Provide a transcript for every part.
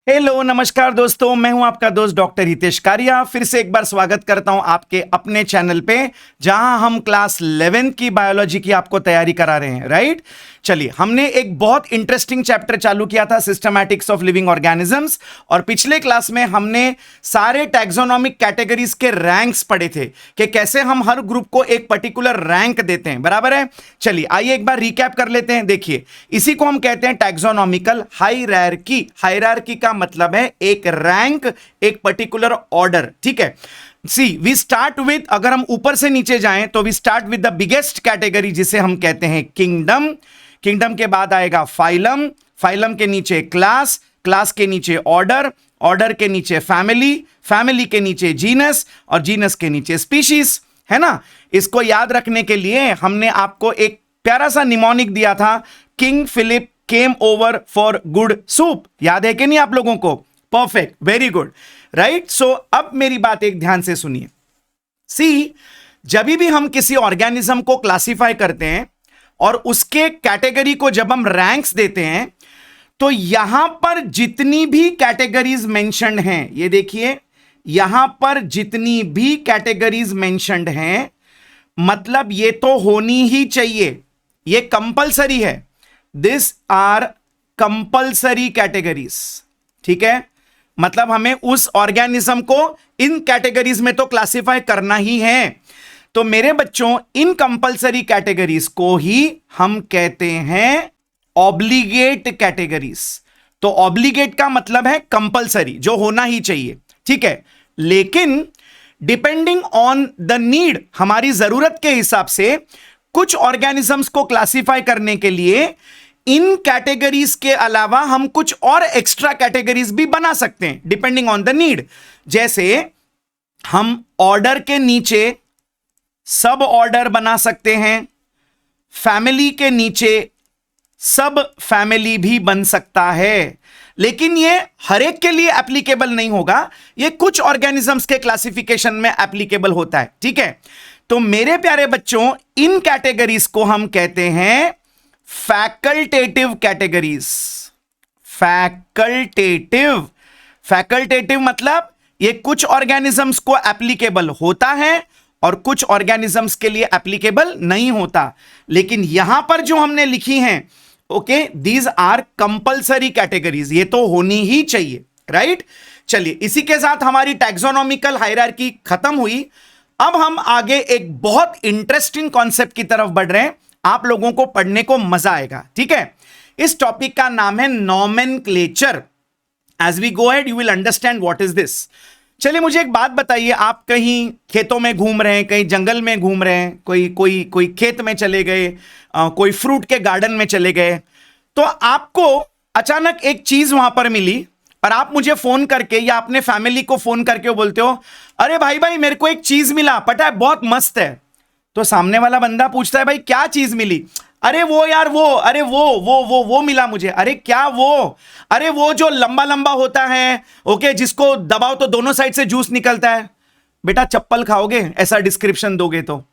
Hello नमस्कार दोस्तों, मैं हूं आपका दोस्त डॉक्टर हितेश कारिया। फिर से एक बार स्वागत करता हूं आपके अपने चैनल पे, जहां हम क्लास 11 की बायोलॉजी की आपको तैयारी करा रहे हैं। राइट, चलिए, हमने एक बहुत इंटरेस्टिंग चैप्टर चालू किया था, सिस्टमैटिक्स ऑफ लिविंग ऑर्गेनिजम्स। और पिछले क्लास में हमने सारे टैक्सोनॉमिक कैटेगरीज के रैंक्स पढ़े थे कि कैसे हम हर ग्रुप को एक पर्टिकुलर रैंक देते हैं। बराबर है, चलिए आइए एक बार रिकैप कर लेते हैं। देखिए, इसी को हम कहते हैं टैक्सोनॉमिकल हायरार्की। हायरार्की का मतलब है एक रैंक, एक पर्टिकुलर ऑर्डर। ठीक है, सी वी स्टार्ट विद, अगर हम ऊपर से नीचे जाएं तो we start with the biggest category, जिसे हम कहते हैं किंगडम। किंगडम के बाद आएगा फाइलम, फाइलम के नीचे क्लास, क्लास के नीचे ऑर्डर, ऑर्डर के नीचे फैमिली, फैमिली के नीचे जीनस, और जीनस के नीचे स्पीशीज। है ना, इसको याद रखने के लिए हमने आपको एक प्यारा सा निमोनिक दिया था, king Philip came over for good soup. याद है कि नहीं आप लोगों को? Perfect, very good, right. So अब मेरी बात एक ध्यान से सुनिए। सी, जब भी हम किसी ऑर्गेनिज्म को क्लासिफाई करते हैं और उसके कैटेगरी को जब हम रैंक्स देते हैं, तो यहां पर जितनी भी कैटेगरीज मेंशन्ड हैं, ये देखिए, यहां पर जितनी भी कैटेगरीज मेंशन्ड हैं, मतलब ये तो होनी ही चाहिए, ये कंपलसरी है। This are compulsory categories. ठीक है, मतलब हमें उस ऑर्गेनिज्म को इन कैटेगरीज में तो क्लासिफाई करना ही है। तो मेरे बच्चों, इन कंपलसरी कैटेगरीज को ही हम कहते हैं ऑब्लिगेट कैटेगरीज। तो ऑब्लिगेट का मतलब है कंपलसरी, जो होना ही चाहिए। ठीक है, लेकिन डिपेंडिंग ऑन द नीड, हमारी जरूरत के हिसाब से कुछ ऑर्गेनिजम्स को क्लासिफाई करने के लिए इन कैटेगरीज के अलावा हम कुछ और एक्स्ट्रा कैटेगरीज भी बना सकते हैं, डिपेंडिंग ऑन द नीड। जैसे हम ऑर्डर के नीचे सब ऑर्डर बना सकते हैं, फैमिली के नीचे सब फैमिली भी बन सकता है, लेकिन ये हर एक के लिए एप्लीकेबल नहीं होगा, ये कुछ ऑर्गेनिजम्स के क्लासिफिकेशन में एप्लीकेबल होता है। ठीक है, तो मेरे प्यारे बच्चों, इन कैटेगरीज को हम कहते हैं फैकल्टेटिव कैटेगरीज। फैकल्टेटिव, फैकल्टेटिव मतलब ये कुछ ऑर्गेनिजम्स को एप्लीकेबल होता है और कुछ ऑर्गेनिजम्स के लिए एप्लीकेबल नहीं होता। लेकिन यहां पर जो हमने लिखी हैं, okay, these are compulsory categories, ये तो होनी ही चाहिए। राइट, चलिए, इसी के साथ हमारी टैक्सोनॉमिकल हायरार्की खत्म हुई। अब हम आगे एक बहुत इंटरेस्टिंग कॉन्सेप्ट की तरफ बढ़ रहे हैं, आप लोगों को पढ़ने को मजा आएगा। ठीक है, इस टॉपिक का नाम है nomenclature. As we go ahead you will understand what is this. चलिए, मुझे एक बात बताइए, आप कहीं खेतों में घूम रहे हैं, कहीं जंगल में घूम रहे हैं, कोई खेत में चले गए, कोई फ्रूट के गार्डन में चले गए, तो आपको अचानक एक चीज वहां पर मिली और आप मुझे फोन करके या अपने फैमिली को फोन करके बोलते हो, अरे भाई मेरे को एक चीज मिला, पता है बहुत मस्त है। तो सामने वाला बंदा पूछता है, भाई क्या चीज मिली? अरे वो यार, वो, अरे वो मिला मुझे। अरे क्या वो? अरे वो जो लंबा लंबा होता है, ओके, जिसको दबाओ तो दोनों साइड से जूस निकलता है। बेटा चप्पल खाओगे ऐसा डिस्क्रिप्शन दोगे तो?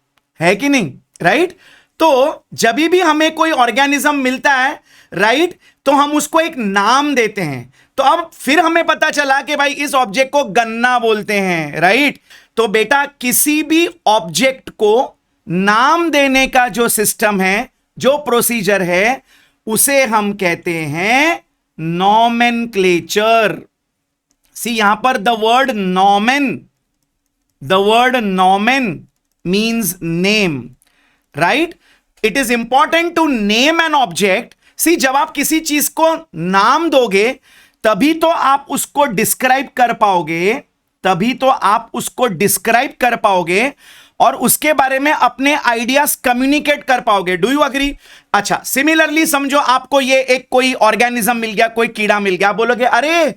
है कि नहीं? राइट, तो जब भी हमें कोई ऑर्गेनिज्म मिलता है, राइट, तो हम उसको एक नाम देते हैं। तो अब फिर हमें पता चला कि भाई इस ऑब्जेक्ट को गन्ना बोलते हैं। राइट, तो बेटा किसी भी ऑब्जेक्ट को नाम देने का जो सिस्टम है, जो प्रोसीजर है, उसे हम कहते हैं नॉमेनक्लेचर। सी, यहां पर the word nomen means name. Right, it is important to name an object. See, जब आप किसी चीज को नाम दोगे तभी तो आप उसको डिस्क्राइब कर पाओगे, और उसके बारे में अपने आइडियाज कम्युनिकेट कर पाओगे। Do you agree? अच्छा, सिमिलरली समझो, आपको ये एक कोई ऑर्गेनिज्म मिल गया, कोई कीड़ा मिल गया, बोलोगे अरे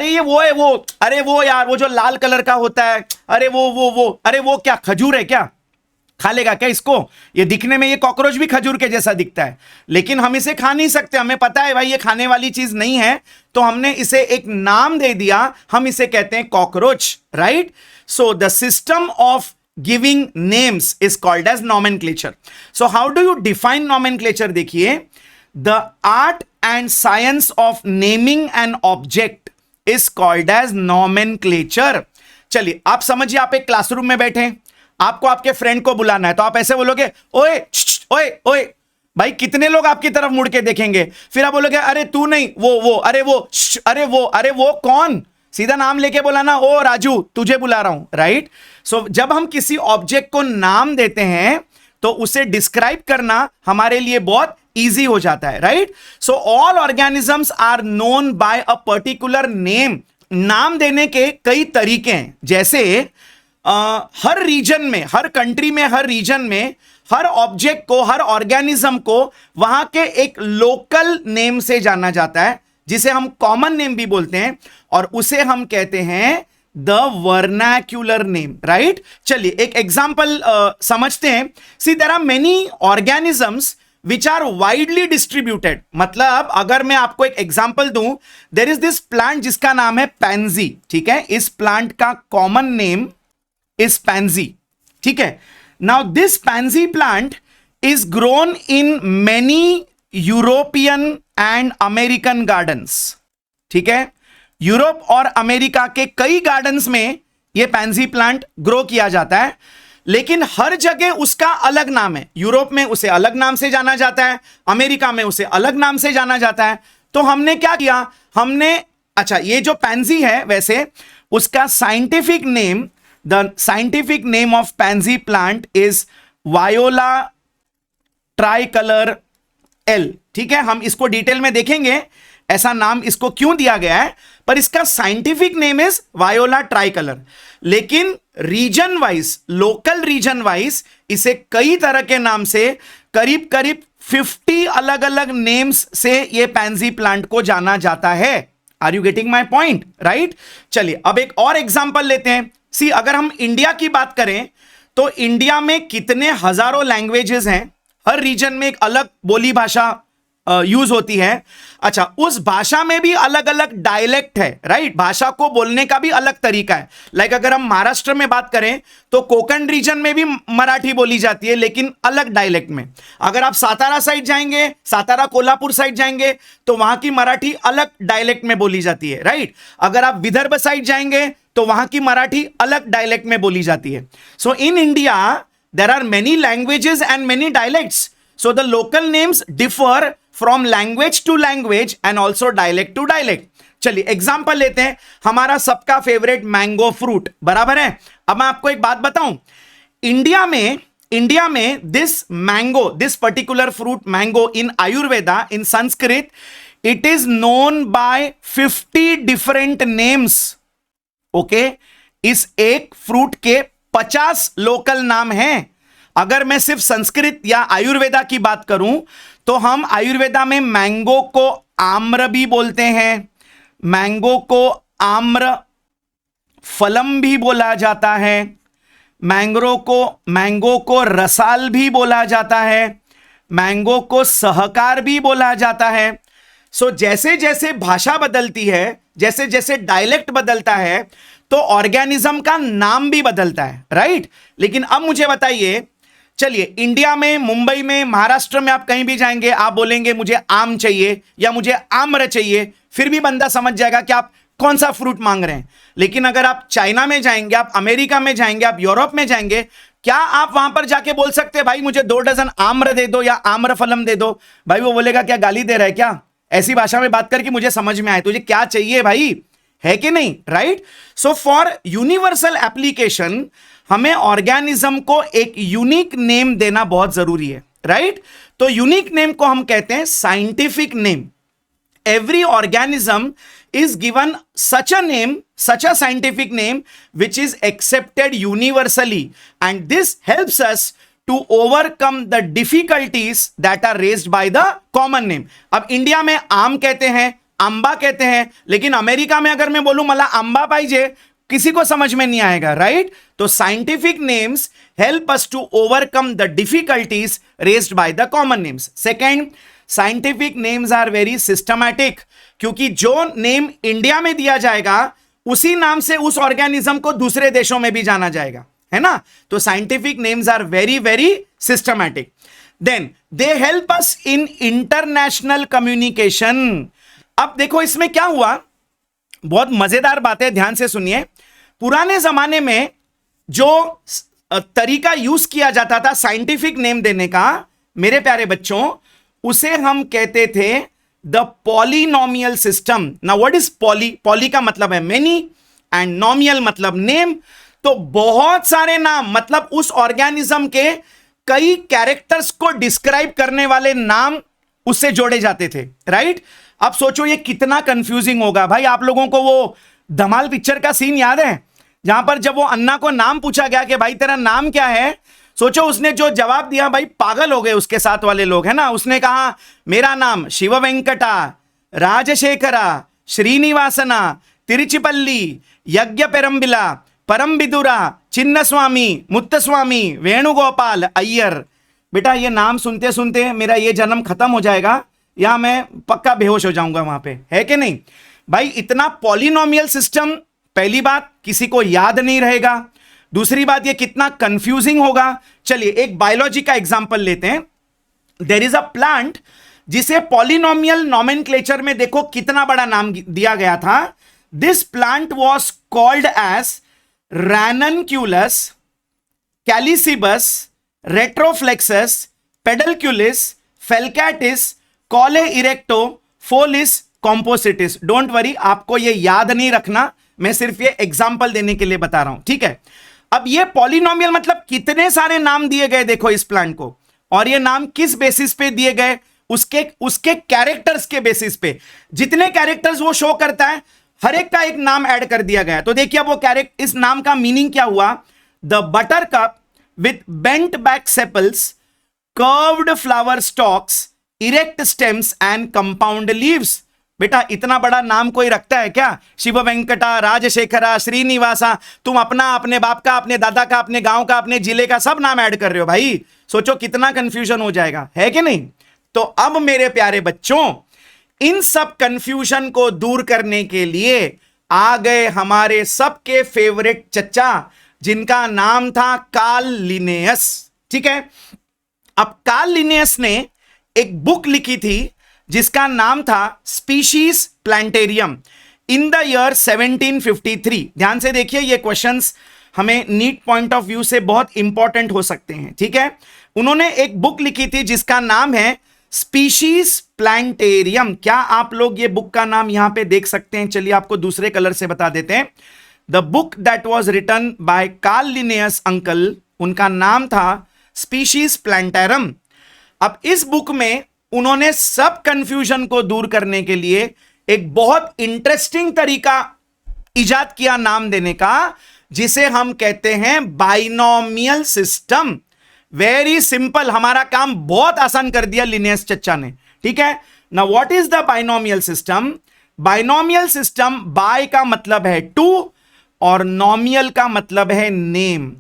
ये वो है, वो, अरे वो यार, वो जो लाल कलर का होता है, अरे वो, अरे वो क्या खजूर है क्या? खा लेगा क्या इसको? ये दिखने में ये कॉकरोच भी खजूर के जैसा दिखता है, लेकिन हम इसे खा नहीं सकते, हमें पता है भाई ये खाने वाली चीज नहीं है, तो हमने इसे एक नाम दे दिया, हम इसे कहते हैं cockroach. Right, so the system of giving names is called as nomenclature. So how do you define nomenclature? देखिए, the art and science of naming an object is called as nomenclature. चलिए आप समझिए, आप एक क्लासरूम में बैठे, आपको आपके फ्रेंड को बुलाना है, तो आप ऐसे बोलोगे ओए ओए ओए। भाई कितने लोग आपकी तरफ मुड़ के देखेंगे? फिर आप बोलोगे अरे तू नहीं, वो अरे वो अरे वो कौन? सीधा नाम लेके बुलाना, ओ राजू तुझे बुला रहा हूं, राइट? सो जब हम किसी ऑब्जेक्ट को नाम देते हैं तो उसे डिस्क्राइब करना हमारे लिए बहुत इजी हो जाता है, right? So all organisms are known by a particular name. नाम देने के कई तरीके हैं, जैसे हर रीजन में, हर कंट्री में, हर रीजन में हर ऑब्जेक्ट को, हर ऑर्गेनिज्म को वहां के एक लोकल नेम से जाना जाता है, जिसे हम कॉमन नेम भी बोलते हैं, और उसे हम कहते हैं द वर्नाक्यूलर नेम, राइट? चलिए एक एग्जांपल समझते हैं। See there are many organisms which are widely distributed. मतलब अगर मैं आपको एक एग्जांपल दूं, देयर इज दिस प्लांट जिसका नाम है पैंजी, ठीक है? इस प्लांट का कॉमन नेम इज पैंजी, ठीक है? Now this pansy plant is grown in many European and American gardens, ठीक है? यूरोप और अमेरिका के कई गार्डन्स में यह पैंजी प्लांट ग्रो किया जाता है, लेकिन हर जगह उसका अलग नाम है। यूरोप में उसे अलग नाम से जाना जाता है, अमेरिका में उसे अलग नाम से जाना जाता है। तो हमने क्या किया, अच्छा ये जो पैंजी है, वैसे उसका scientific name, the scientific name of pansy plant is viola tricolor L, ठीक है? हम इसको डिटेल में देखेंगे ऐसा नाम इसको क्यों दिया गया है, पर इसका scientific name is viola tricolor. लेकिन region wise, local region wise इसे कई तरह के नाम से, करीब करीब 50 अलग अलग नेम्स से यह पैंजी प्लांट को जाना जाता है। Are you getting my point, right? चलिए अब एक और एग्जांपल लेते हैं। सी अगर हम इंडिया की बात करें तो इंडिया में कितने हजारों लैंग्वेजेस हैं, हर रीजन में एक अलग बोली भाषा यूज होती है। अच्छा, उस भाषा में भी अलग अलग डायलेक्ट है, राइट? भाषा को बोलने का भी अलग तरीका है। लाइक अगर हम महाराष्ट्र में बात करें तो कोंकण रीजन में भी मराठी बोली जाती है, लेकिन अलग डायलेक्ट में। अगर आप सातारा साइड जाएंगे, सातारा कोल्हापुर साइड जाएंगे, तो वहां की मराठी अलग डायलेक्ट में बोली जाती है, राइट? अगर आप विदर्भ साइड जाएंगे तो वहां की मराठी अलग डायलेक्ट में बोली जाती है। So in India there are many languages and many dialects, so the local names differ from language to language and also dialect to dialect. चलिए एग्जाम्पल लेते हैं, हमारा सबका फेवरेट मैंगो फ्रूट, बराबर है? अब मैं आपको एक बात बताऊं, इंडिया में this mango, this particular fruit mango, in Ayurveda, in Sanskrit, it is known by 50 different names, okay? इस एक फ्रूट के 50 लोकल नाम हैं। अगर मैं सिर्फ संस्कृत या आयुर्वेदा की बात करूं तो हम आयुर्वेदा में मैंगो को आम्र भी बोलते हैं, मैंगो को आम्र फलम भी बोला जाता है, मैंगो को रसाल भी बोला जाता है, मैंगो को सहकार भी बोला जाता है। सो जैसे जैसे भाषा बदलती है, जैसे जैसे डायलेक्ट बदलता है, तो ऑर्गेनिज्म का नाम भी बदलता है, राइट? लेकिन अब मुझे बताइए, चलिए इंडिया में, मुंबई में, महाराष्ट्र में आप कहीं भी जाएंगे, आप बोलेंगे मुझे आम चाहिए या मुझे आम्र चाहिए, फिर भी बंदा समझ जाएगा कि आप कौन सा फ्रूट मांग रहे हैं। लेकिन अगर आप चाइना में जाएंगे, आप अमेरिका में जाएंगे, आप यूरोप में जाएंगे, क्या आप वहां पर जाके बोल सकते हैं भाई मुझे 2 डजन आम्र दे दो या आम्र फलम दे दो? भाई वो बोलेगा क्या गाली दे रहा है क्या? ऐसी भाषा में बात करके मुझे समझ में आए, तुझे क्या चाहिए भाई, है कि नहीं, right? So for universal application हमें ऑर्गेनिज्म को एक यूनिक नेम देना बहुत जरूरी है, राइट? तो यूनिक नेम को हम कहते हैं scientific name. Every organism is given such a name, such a scientific name, which is accepted universally, and this helps us to overcome the difficulties that are raised by the common name. अब India में आम कहते हैं, अंबा कहते हैं, लेकिन America में अगर मैं बोलूं मला अंबा पाहिजे, किसी को समझ में नहीं आएगा, राइट? तो scientific names help us to overcome the difficulties raised by the common names. Second, scientific names are very systematic, क्योंकि जो नेम इंडिया में दिया जाएगा उसी नाम से उस ऑर्गेनिज्म को दूसरे देशों में भी जाना जाएगा, है ना? तो scientific names are very very systematic. Then they help us in international communication. अब देखो इसमें क्या हुआ, बहुत मजेदार बात है, ध्यान से सुनिए। पुराने जमाने में जो तरीका यूज किया जाता था साइंटिफिक नेम देने का, मेरे प्यारे बच्चों, उसे हम कहते थे the polynomial system. Now what is poly? Poly का मतलब है मेनी एंड नोमियल मतलब नेम। तो बहुत सारे नाम, मतलब उस ऑर्गेनिज्म के कई कैरेक्टर्स को डिस्क्राइब करने वाले नाम उससे जोड़े जाते थे, राइट? अब सोचो ये कितना कंफ्यूजिंग होगा भाई। आप लोगों को वो धमाल पिक्चर का सीन याद है जहां पर जब वो अन्ना को नाम पूछा गया कि भाई तेरा नाम क्या है? सोचो उसने जो जवाब दिया, भाई पागल हो गए उसके साथ वाले लोग, है ना। उसने कहा मेरा नाम शिव वेंकटा, राजशेखरा, श्रीनिवासना, तिरुचिपल्ली, यज्ञ पेरंबिला, परमबिदुरा, चिन्नस्वामी, मुत्तस्वामी, वेणुगोपाल अय्यर। बेटा ये नाम सुनते सुनते मेरा ये जन्म खत्म हो जाएगा या मैं पक्का बेहोश हो जाऊंगा वहां पे, है कि नहीं भाई? इतना पॉलिनोमियल सिस्टम, पहली बात किसी को याद नहीं रहेगा, दूसरी बात ये कितना कंफ्यूजिंग होगा। चलिए एक बायोलॉजी का एग्जांपल लेते हैं। देयर इज अ प्लांट जिसे पॉलिनोमियल नोमेनक्लेचर में देखो कितना बड़ा नाम दिया गया था। This plant was called as ranunculus, calycibus, retroflexis, pedunculis, falcatis, caule erecto, फोलिस, कॉम्पोसिटिस। Don't worry, आपको ये याद नहीं रखना, मैं सिर्फ ये एग्जांपल देने के लिए बता रहा हूं, ठीक है। अब ये पॉलिनोमियल मतलब कितने सारे नाम दिए गए देखो इस प्लांट को, और ये नाम किस बेसिस पे दिए गए? उसके कैरेक्टर्स के बेसिस पे। जितने कैरेक्टर्स वो शो करता है हर एक का एक नाम ऐड कर दिया गया। तो देखिए अब वो कैरेक्टर, इस नाम का मीनिंग क्या हुआ? The butter cup with bent back sepals, curved flower stocks, erect stems and compound leaves. बेटा इतना बड़ा नाम कोई रखता है क्या? शिव वेंकटा, राजशेखरा, श्रीनिवासा। तुम अपना, अपने बाप का, अपने दादा का, अपने गांव का, अपने जिले का सब नाम ऐड कर रहे हो भाई। सोचो कितना कंफ्यूजन हो जाएगा, है कि नहीं? तो अब मेरे प्यारे बच्चों, इन सब कंफ्यूजन को दूर करने के लिए आ गए हमारे सबके फेवरेट चच्चा, जिनका नाम था कार्ल लिनेयस, ठीक है। अब कार्ल लिनेयस ने एक बुक लिखी थी जिसका नाम था species plantarum in the year 1753। ध्यान से देखिए, ये क्वेश्चंस हमें नीट पॉइंट ऑफ व्यू से बहुत इंपॉर्टेंट हो सकते हैं, ठीक है। उन्होंने एक बुक लिखी थी जिसका नाम है स्पीशीज प्लांटेरियम। क्या आप लोग ये बुक का नाम यहां पे देख सकते हैं? चलिए आपको दूसरे कलर से बता देते हैं। The book that was written by Carl Linnaeus uncle, उनका नाम था स्पीशीज प्लांटेरम। अब इस बुक में उन्होंने सब कंफ्यूजन को दूर करने के लिए एक बहुत इंटरेस्टिंग तरीका इजाद किया नाम देने का, जिसे हम कहते हैं बाइनोमियल सिस्टम। वेरी सिंपल, हमारा काम बहुत आसान कर दिया लिनेयस चच्चा ने, ठीक है। Now what is the binomial system? Binomial system, bi का मतलब है टू और नोमियल का मतलब है name.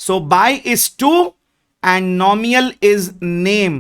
So bi is two and nominal is name.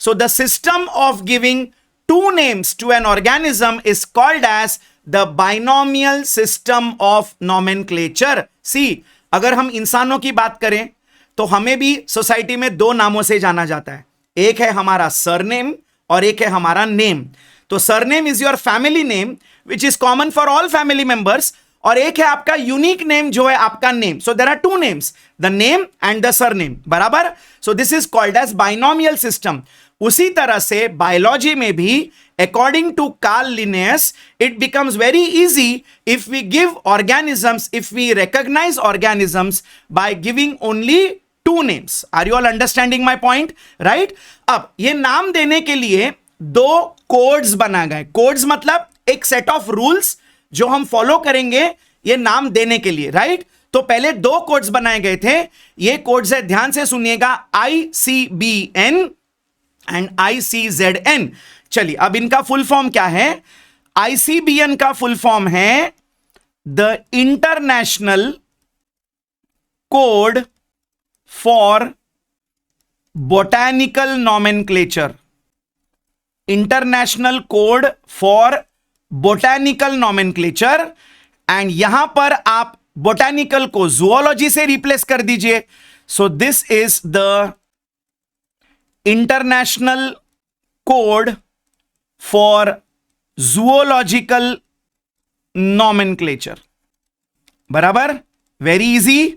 So the system of giving two names to an organism is called as the binomial system of nomenclature. See, अगर हम इंसानों की बात करें तो हमें भी सोसाइटी में दो नामों से जाना जाता है। एक है हमारा सरनेम और एक है हमारा नेम। तो surname is your family name which is common for all family members, और एक है आपका यूनिक नेम जो है आपका name. So there are two names, the name and the surname, बराबर। So this is called as binomial system. उसी तरह से बायोलॉजी में भी according to Carl Linnaeus it becomes very easy if we give organisms, if we recognise organisms by giving only two names. Are you all understanding my point, right? अब ये नाम देने के लिए दो कोड्स बना गए। कोड्स मतलब एक सेट ऑफ रूल्स जो हम फॉलो करेंगे ये नाम देने के लिए, राइट? तो पहले दो कोड्स बनाए गए थे। ये कोड्स है, ध्यान से सुनिएगा, ICBN एंड ICZN। चलिए अब इनका फुल फॉर्म क्या है? ICBN का फुल फॉर्म है the international code for botanical nomenclature. International code for botanical nomenclature, and यहां पर आप बोटैनिकल को जूलॉजी से रिप्लेस कर दीजिए। सो this is the international code for zoological nomenclature. बराबर, वेरी इजी।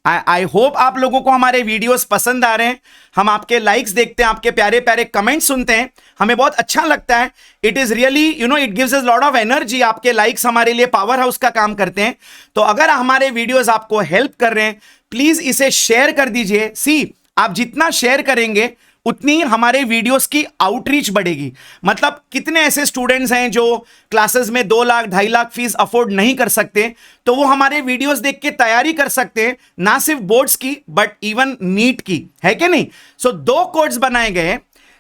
आई होप आप लोगों को हमारे वीडियोस पसंद आ रहे हैं। हम आपके लाइक्स देखते हैं, आपके प्यारे प्यारे कमेंट्स सुनते हैं, हमें बहुत अच्छा लगता है। It is really it gives us lot of energy. आपके लाइक्स हमारे लिए पावर हाउस का काम करते हैं। तो अगर हमारे वीडियोस आपको हेल्प कर रहे हैं, प्लीज इसे शेयर कर दीजिए। आप जितना शेयर करेंगे उतनी हमारे वीडियोस की आउटरीच बढ़ेगी। मतलब कितने ऐसे स्टूडेंट्स हैं जो क्लासेस में 2 लाख 2.5 लाख फीस अफोर्ड नहीं कर सकते, तो वो हमारे वीडियोस देख के तैयारी कर सकते हैं, ना सिर्फ बोर्ड्स की बट इवन नीट की, है कि नहीं। सो 2 कोड्स बनाए गए।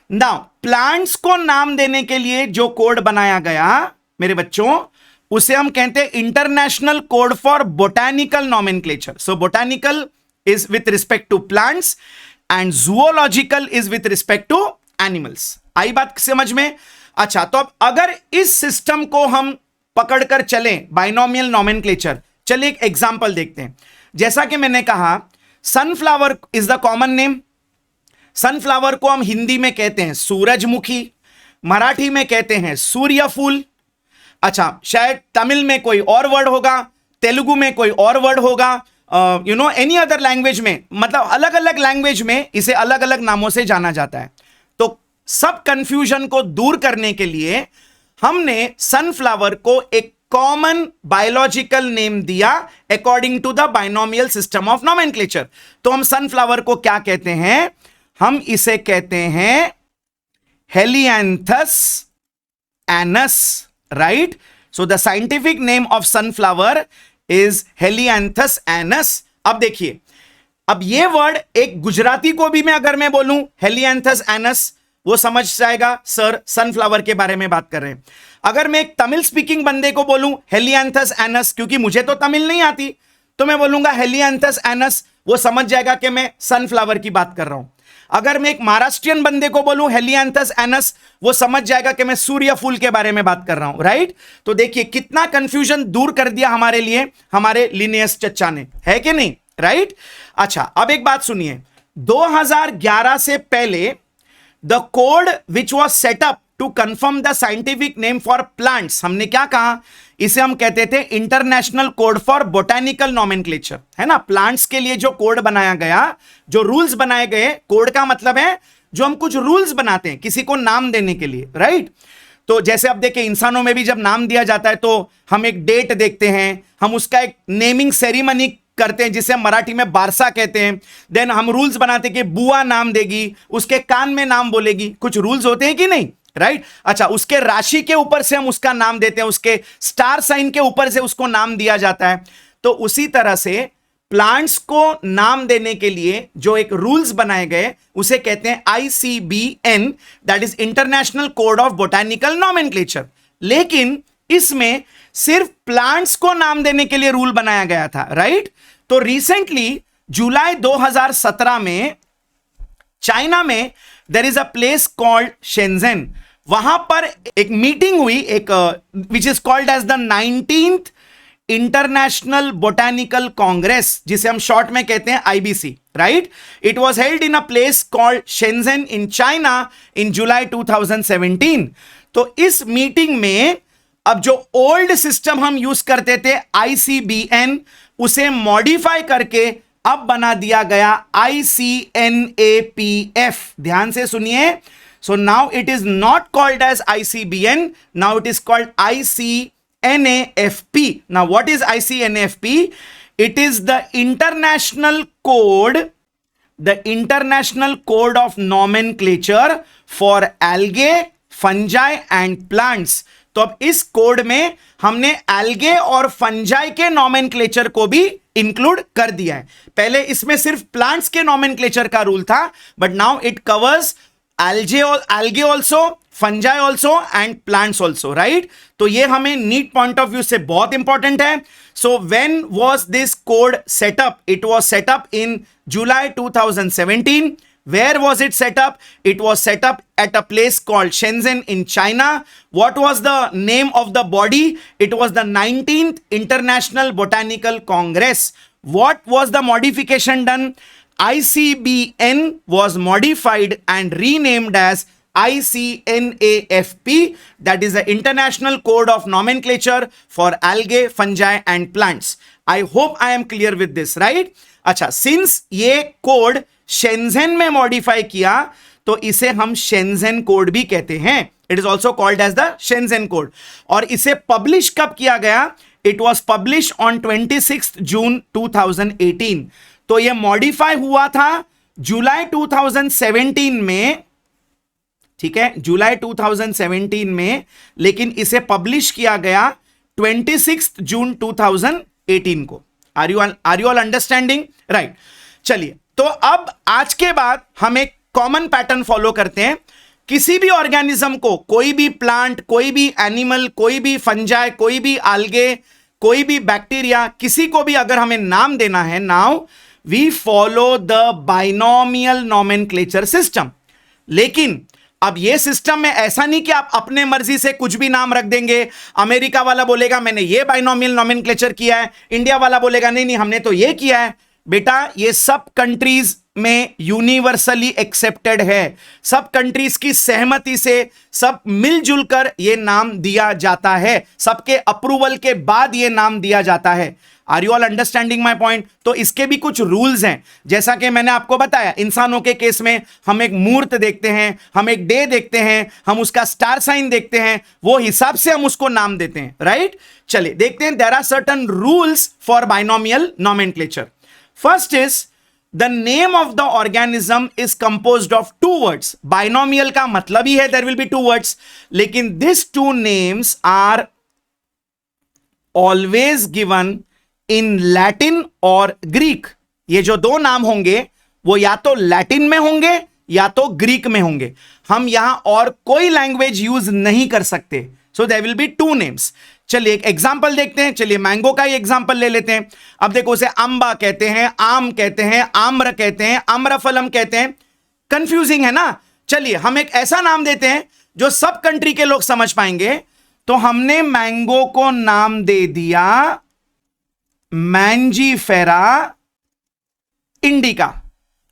नाउ प्लांट्स को नाम देने के लिए जो कोड बनाया गया मेरे बच्चों, उसे हम कहते हैं international code for botanical nomenclature. So botanical is with respect to plants and zoological is with respect to animals. आई बात समझ में? अच्छा, तो अब अगर इस सिस्टम को हम पकड़कर चलें, बाइनोमियल नॉमेनक्लेचर, चलिए एक एग्जांपल देखते हैं। जैसा कि मैंने कहा, sunflower is the common name. Sunflower को हम हिंदी में कहते हैं सूरजमुखी, मराठी में कहते हैं सूर्यफूल। अच्छा, शायद तमिल में कोई और वर्ड होगा, तेलुगु में कोई और वर्ड होगा, एनी अदर लैंग्वेज में, मतलब अलग अलग लैंग्वेज में इसे अलग अलग नामों से जाना जाता है। तो सब कंफ्यूजन को दूर करने के लिए हमने सनफ्लावर को एक कॉमन बायोलॉजिकल नेम दिया according to the binomial system of nomenclature. तो हम सनफ्लावर को क्या कहते हैं? हम इसे कहते हैं helianthus annuus, right? So the scientific name of sunflower is helianthus annuus. अब देखिए, अब ये वर्ड एक गुजराती को भी अगर मैं बोलूं हेलियांथस एनस, वो समझ जाएगा सर सनफ्लावर के बारे में बात कर रहे हैं। अगर मैं एक तमिल स्पीकिंग बंदे को बोलूं हेलियांथस एनस, क्योंकि मुझे तो तमिल नहीं आती, तो मैं बोलूंगा हेलियांथस एनस, वो समझ जाएगा कि मैं सनफ्लावर की बात कर रहा हूं। अगर मैं एक महाराष्ट्रियन बंदे को बोलूं हेलियांथस एनस, वो समझ जाएगा कि मैं सूर्यफूल के बारे में बात कर रहा हूं, राइट? तो देखिए कितना कंफ्यूजन दूर कर दिया हमारे लिए हमारे लिनियस चच्चा ने, है कि नहीं, राइट? अच्छा, अब एक बात सुनिए, 2011 से पहले the code which was set up to confirm the scientific name for plants, हमने क्या कहा? इसे हम कहते थे international code for botanical nomenclature, है ना? प्लांट्स के लिए जो कोड बनाया गया, जो रूल्स बनाए गए, कोड का मतलब है जो हम कुछ रूल्स बनाते हैं किसी को नाम देने के लिए, राइट? तो जैसे अब देखिए, इंसानों में भी जब नाम दिया जाता है तो हम एक डेट देखते हैं, हम उसका एक नेमिंग सेरेमनी करते हैं जिसे हम मराठी में बारसा कहते हैं। देन हम रूल्स बनाते हैं कि बुआ नाम देगी, उसके कान में नाम बोलेगी, कुछ रूल्स होते हैं कि नहीं, राइट? अच्छा, उसके राशि के ऊपर से हम उसका नाम देते हैं, उसके स्टार साइन के ऊपर से उसको नाम दिया जाता है। तो उसी तरह से प्लांट्स को नाम देने के लिए जो एक रूल्स बनाए गए उसे कहते हैं ICBN, that is international code of botanical nomenclature. लेकिन इसमें सिर्फ प्लांट्स को नाम देने के लिए रूल बनाया गया था, राइट? तो रिसेंटली जुलाई 2017 में चाइना में there is a place called Shenzhen, वहां पर एक मीटिंग हुई, एक which is called as the 19th International Botanical Congress, जिसे हम शॉर्ट में कहते हैं IBC, right? It was held in a place called Shenzhen in China in July 2017। तो इस मीटिंग में अब जो ओल्ड सिस्टम हम यूज करते थे ICBN, उसे मॉडिफाई करके अब बना दिया गया ICNAPF। ध्यान से सुनिए, so now it is not called as ICBN, now it is called ICNAFP. Now what is ICNAFP? It is the international code of nomenclature for algae, fungi and plants. तो अब इस कोड में हमने algae और fungi के nomenclature को भी include कर दिया है। पहले इसमें सिर्फ प्लांट्स के नॉमेनक्लेचर का रूल था, but now it covers algae also, fungi also and plants also, right? तो ये हमें नीट पॉइंट ऑफ व्यू से बहुत इंपॉर्टेंट है। So when was this code set up? It was set up in July 2017. Where was it set up? It was set up at a place called Shenzhen in China. What was the name of the body? It was the 19th International Botanical Congress. What was the modification done? ICBN was modified and renamed as ICNAFP, that is the International Code of Nomenclature for Algae, Fungi and Plants. I hope I am clear with this, right? अच्छा, since ये code Shenzhen में modify किया तो इसे हम Shenzhen code भी कहते हैं. It is also called as the Shenzhen code. और इसे पब्लिश कब किया गया? इट वॉज पब्लिश ऑन 26 जून 2018. तो ये मॉडिफाई हुआ था जुलाई 2017 में, ठीक है, जुलाई 2017 में, लेकिन इसे पब्लिश किया गया 26 जून 2018 को. Are you all understanding? Right. चलिए, तो अब आज के बाद हम एक कॉमन पैटर्न फॉलो करते हैं. किसी भी ऑर्गेनिज्म को, कोई भी प्लांट, कोई भी एनिमल, कोई भी फंजाई, कोई भी आल्गे, कोई भी बैक्टीरिया, किसी को भी अगर हमें नाम देना है, now we follow the binomial nomenclature system. लेकिन अब यह सिस्टम में ऐसा नहीं कि आप अपने मर्जी से कुछ भी नाम रख देंगे. अमेरिका वाला बोलेगा मैंने ये बाइनोमियल नोमेनक्लेचर किया है, इंडिया वाला बोलेगा नहीं नहीं हमने तो ये किया है. बेटा, ये सब कंट्रीज में यूनिवर्सली एक्सेप्टेड है. सब कंट्रीज की सहमति से, सब मिलजुल कर यह नाम दिया जाता है. सबके अप्रूवल के बाद यह नाम दिया जाता है. Are you all understanding my point? तो इसके भी कुछ रूल्स हैं. जैसा कि मैंने आपको बताया, इंसानों के केस में हम एक मुहूर्त देखते हैं, हम एक डे देखते हैं, हम उसका स्टार साइन देखते हैं, वो हिसाब से हम उसको नाम देते हैं, राइट? चलिए देखते हैं. There are certain rules for binomial nomenclature. First is the name of the organism is composed of 2 words. Binomial का मतलब ही है देयर विल बी 2 वर्ड्स, लेकिन this 2 names are always given in Latin और Greek. ये जो 2 नाम होंगे वो या तो लैटिन में होंगे या तो ग्रीक में होंगे. हम यहां और कोई लैंग्वेज यूज नहीं कर सकते. So there will be 2 names. चलिए एक एग्जांपल देखते हैं. चलिए मैंगो का ही एग्जांपल ले लेते हैं. अब देखो, उसे अंबा कहते हैं, आम कहते हैं, आम्र कहते हैं, आम्रफलम कहते हैं. कंफ्यूजिंग है ना? चलिए हम एक ऐसा नाम देते हैं जो सब कंट्री के लोग समझ पाएंगे. तो हमने मैंगो को नाम दे दिया मैंजीफेरा इंडिका.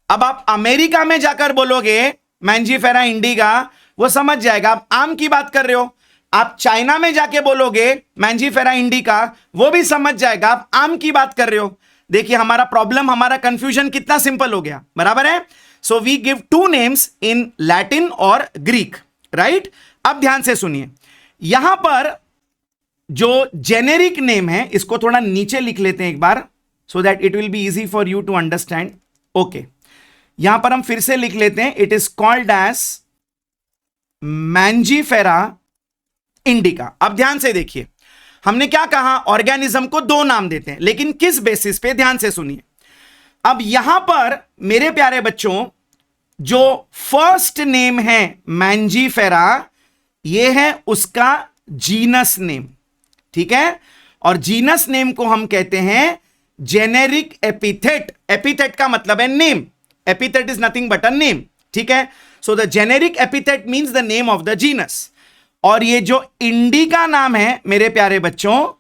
अब आप अमेरिका में जाकर बोलोगे मैंजीफेरा इंडिका, वो समझ जाएगा आप आम की बात कर रहे हो. आप चाइना में जाके बोलोगे मैंजीफेरा इंडिका, वो भी समझ जाएगा आप आम की बात कर रहे हो. देखिए हमारा प्रॉब्लम, हमारा कंफ्यूजन कितना सिंपल हो गया, बराबर है? So we give 2 names in Latin और ग्रीक, राइट? अब ध्यान से सुनिए, यहां पर जो जेनेरिक नेम है, इसको थोड़ा नीचे लिख लेते हैं एक बार, so that it will be easy for you to understand. Okay, यहां पर हम फिर से लिख लेते हैं. It is called as mangifera indica. अब ध्यान से देखिए, हमने क्या कहा? ऑर्गेनिज्म को 2 नाम देते हैं, लेकिन किस बेसिस पे? ध्यान से सुनिए. अब यहां पर मेरे प्यारे बच्चों, जो फर्स्ट नेम है मैंजीफेरा, यह है उसका जीनस नेम, ठीक है? और जीनस नेम को हम कहते हैं जेनेरिक एपिथेट. एपिथेट का मतलब है name. Epithet is nothing but a name, ठीक है? So the generic epithet means the name of the genus. और ये जो इंडिका नाम है मेरे प्यारे बच्चों,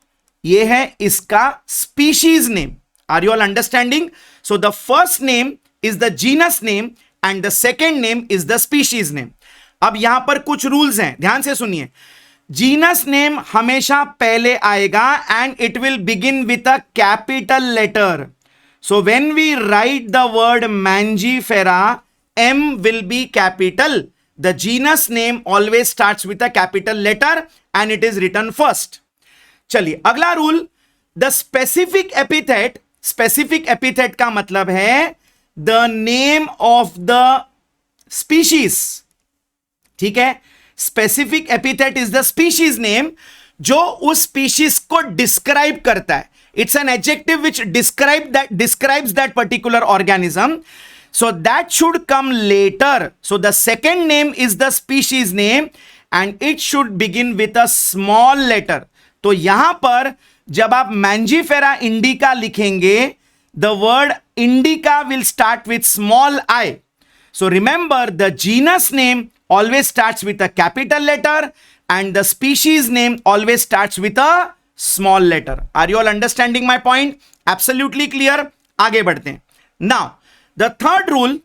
ये है इसका species name. Are you all understanding? So the first name is the genus name and the second name is the species name. अब यहां पर कुछ रूल्स हैं, ध्यान से सुनिए. जीनस नेम हमेशा पहले आएगा and it will begin with a capital letter. So when we write the word Mangifera, M will be capital. The genus name always starts with a capital letter and it is written first. चलिए अगला rule, the specific epithet. Specific epithet का मतलब है the name of the species, ठीक है? Specific epithet is the species name जो उस species को describe करता है. It's an adjective which describes that particular organism. So that should come later. So the second name is the species name and it should begin with a small letter. तो यहां पर जब आप Mangifera indica लिखेंगे, the word indica will start with small I. So remember, the genus name always starts with a capital letter and the species name always starts with a small letter. Are you all understanding my point? Absolutely clear? आगे बढ़ते हैं. Now the third rule,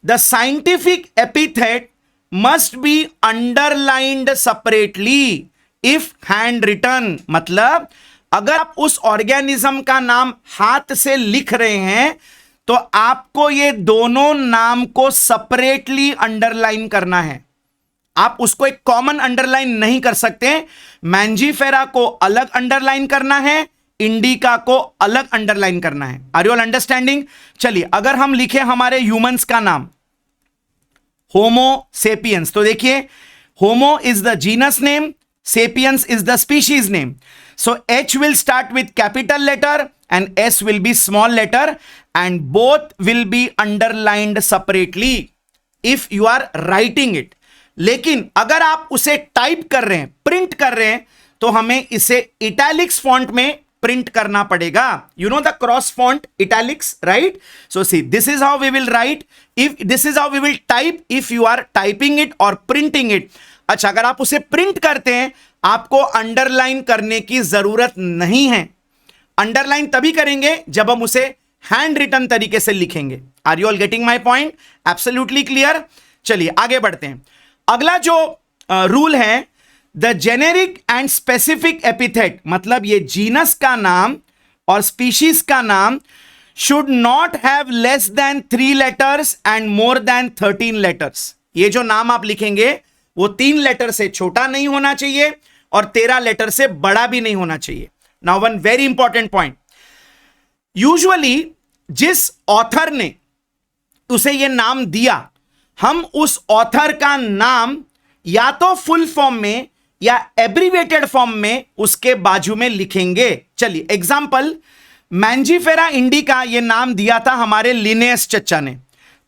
the scientific epithet must be underlined separately if hand written. मतलब अगर आप उस organism का नाम हाथ से लिख रहे हैं तो आपको ये दोनों नाम को सेपरेटली अंडरलाइन करना है। आप उसको एक कॉमन अंडरलाइन नहीं कर सकते। मैंजीफेरा को अलग अंडरलाइन करना है, इंडिका को अलग अंडरलाइन करना है। Are you all understanding? चलिए, अगर हम लिखे हमारे ह्यूमंस का नाम होमो सेपियंस, तो देखिए homo is the genus name, sapiens is the species name. So H will start with capital letter and S will be small letter and both will be underlined separately if you are writing it. लेकिन अगर आप उसे type कर रहे हैं, print कर रहे हैं, तो हमें इसे इटैलिक्स फॉन्ट में प्रिंट करना पड़ेगा. You know the cross font italics, right? So see, this is how we will write. If this is how we will type if you are typing it or printing it. अच्छा, अगर आप उसे print करते हैं आपको underline करने की जरूरत नहीं है. अंडरलाइन तभी करेंगे जब हम उसे हैंड रिटन तरीके से लिखेंगे. Are you all getting my point? Absolutely clear. चलिए आगे बढ़ते हैं. अगला जो रूल है, the generic and specific epithet, मतलब ये जीनस का नाम और स्पीशीज का नाम should not have less than 3 letters and more than 13 letters. ये जो नाम आप लिखेंगे वो 3 लेटर से छोटा नहीं होना चाहिए और 13 लेटर से बड़ा भी नहीं होना चाहिए. Now one very important point, usually जिस ऑथर ने उसे ये नाम दिया, हम उस ऑथर का नाम या तो फुल फॉर्म में या एब्रीवेटेड फॉर्म में उसके बाजू में लिखेंगे. चलिए एग्जांपल, मैंजीफेरा इंडिका ये नाम दिया था हमारे लिनेयस चचा ने,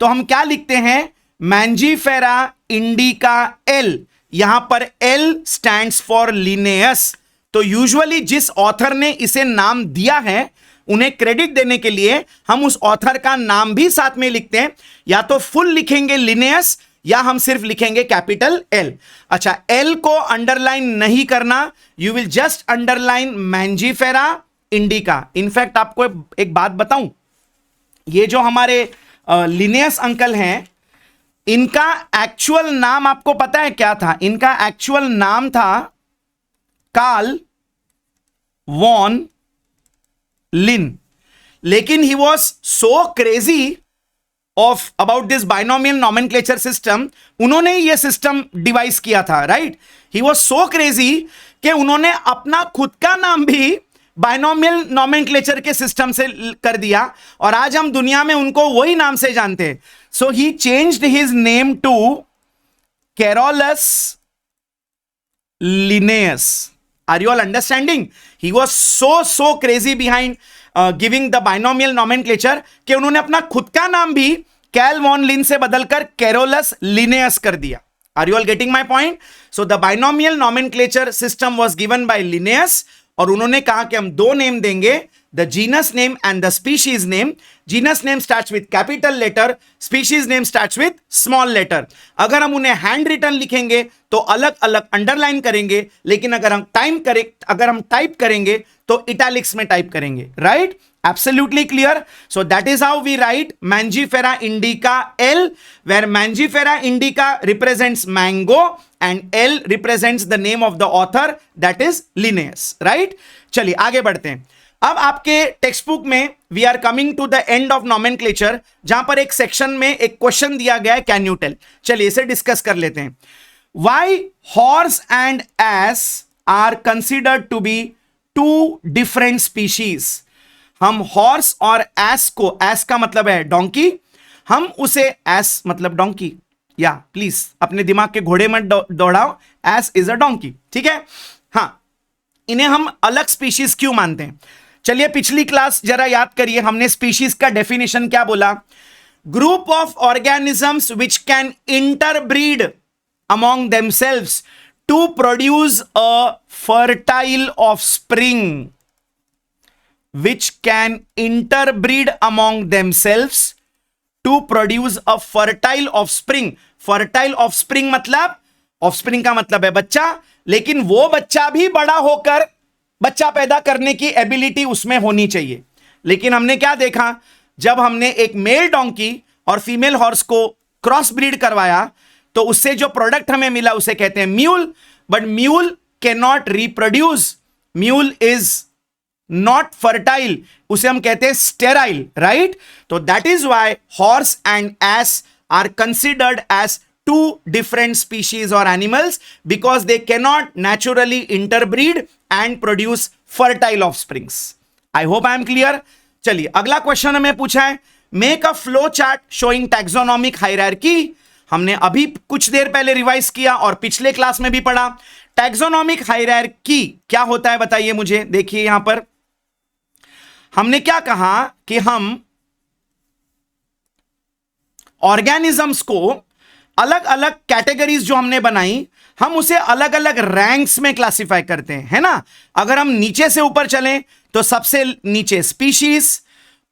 तो हम क्या लिखते हैं? Mangifera indica L. यहां पर एल स्टैंड्स फॉर लिनेयस. तो यूजुअली जिस ऑथर ने इसे नाम दिया है उन्हें क्रेडिट देने के लिए हम उस ऑथर का नाम भी साथ में लिखते हैं. या तो फुल लिखेंगे लिनेयस या हम सिर्फ लिखेंगे कैपिटल एल. अच्छा, एल को अंडरलाइन नहीं करना, you will just underline Mangifera indica. In fact आपको एक बात बताऊं, ये जो हमारे लिनेयस अंकल हैं, इनका एक्चुअल नाम आपको पता है क्या था? इनका एक्चुअल नाम था कार्ल वॉन लिन. लेकिन ही was so crazy of about this binomial nomenclature system, उन्होंने ये सिस्टम डिवाइस किया था, right? He was so crazy कि उन्होंने अपना खुद का नाम भी बाइनोमियल नॉमेनक्लेचर के सिस्टम से कर दिया और आज हम दुनिया में उनको वही नाम से जानते हैं. So he changed his name to Carolus Linnaeus. Are you all understanding? He was so crazy behind giving the binomial nomenclature कि उन्होंने अपना खुद का नाम भी कैल वॉन लिन से बदलकर कैरोलस लिनेयस कर दिया. Are you all getting my point? So the binomial nomenclature system was given by Linnaeus और उन्होंने कहा कि हम 2 नेम देंगे, the genus name and the species name. Genus name starts with capital letter, species name starts with small letter. अगर हम उन्हें hand written लिखेंगे तो अलग अलग अंडरलाइन करेंगे, लेकिन अगर हम टाइप करेंगे तो इटैलिक्स में टाइप करेंगे, right? Absolutely clear. So that is how we write Mangifera indica L, where Mangifera indica represents mango and L represents the name of the author, that is Linnaeus, right? चलिए आगे बढ़ते हैं. अब आपके text book में we are coming to the end of nomenclature, जहां पर एक सेक्शन में एक क्वेश्चन दिया गया है, कैन यू टेल. चलिए इसे डिस्कस कर लेते हैं. Why horse and ass are considered to be two different species? हम हॉर्स और एस को, एस का मतलब है डोंकी, हम उसे एस मतलब डोंकी, या प्लीज अपने दिमाग के घोड़े मत दौड़ाओ, एस इज अ डोंकी, ठीक है? हाँ, इन्हें हम अलग स्पीशीज क्यों मानते हैं? चलिए पिछली क्लास जरा याद करिए, हमने स्पीशीज का डेफिनेशन क्या बोला? Group of organisms which can interbreed among themselves to produce a fertile offspring. Which can interbreed among themselves to produce a fertile offspring. Fertile offspring मतलब, offspring का मतलब है बच्चा, लेकिन वो बच्चा भी बड़ा होकर बच्चा पैदा करने की एबिलिटी उसमें होनी चाहिए. लेकिन हमने क्या देखा, जब हमने एक मेल डोंकी और फीमेल हॉर्स को क्रॉस ब्रीड करवाया तो उससे जो प्रोडक्ट हमें मिला उसे कहते हैं mule, but mule can not reproduce, mule is not fertile, उसे हम कहते हैं स्टेराइल, राइट? तो that is why horse and ass are considered as two different species or animals because they cannot naturally interbreed and produce fertile offsprings. I hope I am clear. चलिए अगला question हमें पूछा है, make a flow chart showing taxonomic hierarchy. हमने अभी कुछ देर पहले revise किया और पिछले क्लास में भी पढ़ा। टैक्सोनॉमिक हायरार्की क्या होता है बताइए मुझे। देखिए यहां पर हमने क्या कहा कि हम ऑर्गेनिजम्स को अलग अलग कैटेगरीज जो हमने बनाई, हम उसे अलग अलग रैंक्स में क्लासिफाई करते हैं, है ना? अगर हम नीचे से ऊपर चलें तो सबसे नीचे स्पीशीज,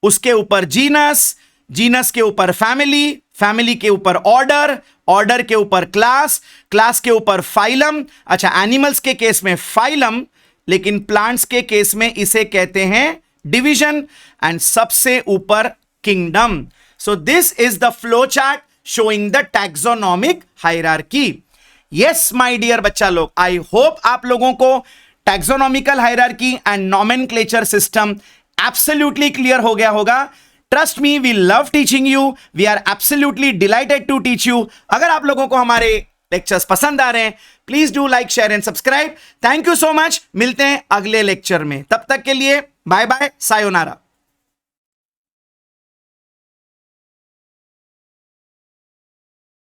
उसके ऊपर जीनस, जीनस के ऊपर फैमिली, फैमिली के ऊपर ऑर्डर, ऑर्डर के ऊपर क्लास, क्लास के ऊपर फाइलम। अच्छा, एनिमल्स के केस में फाइलम, लेकिन प्लांट्स के केस में इसे कहते हैं डिवीजन, एंड सबसे ऊपर kingdom. So this is the flow chart showing the taxonomic hierarchy. Yes my dear बच्चा लोग, I hope आप लोगों को taxonomical hierarchy and nomenclature system absolutely clear हो गया होगा। Trust me, we love teaching you. We are absolutely delighted to teach you. अगर आप लोगों को हमारे लेक्चर्स पसंद आ रहे हैं, please do like, share and subscribe. Thank you so much. मिलते हैं अगले लेक्चर में, तब तक के लिए बाय बाय, सायोनारा।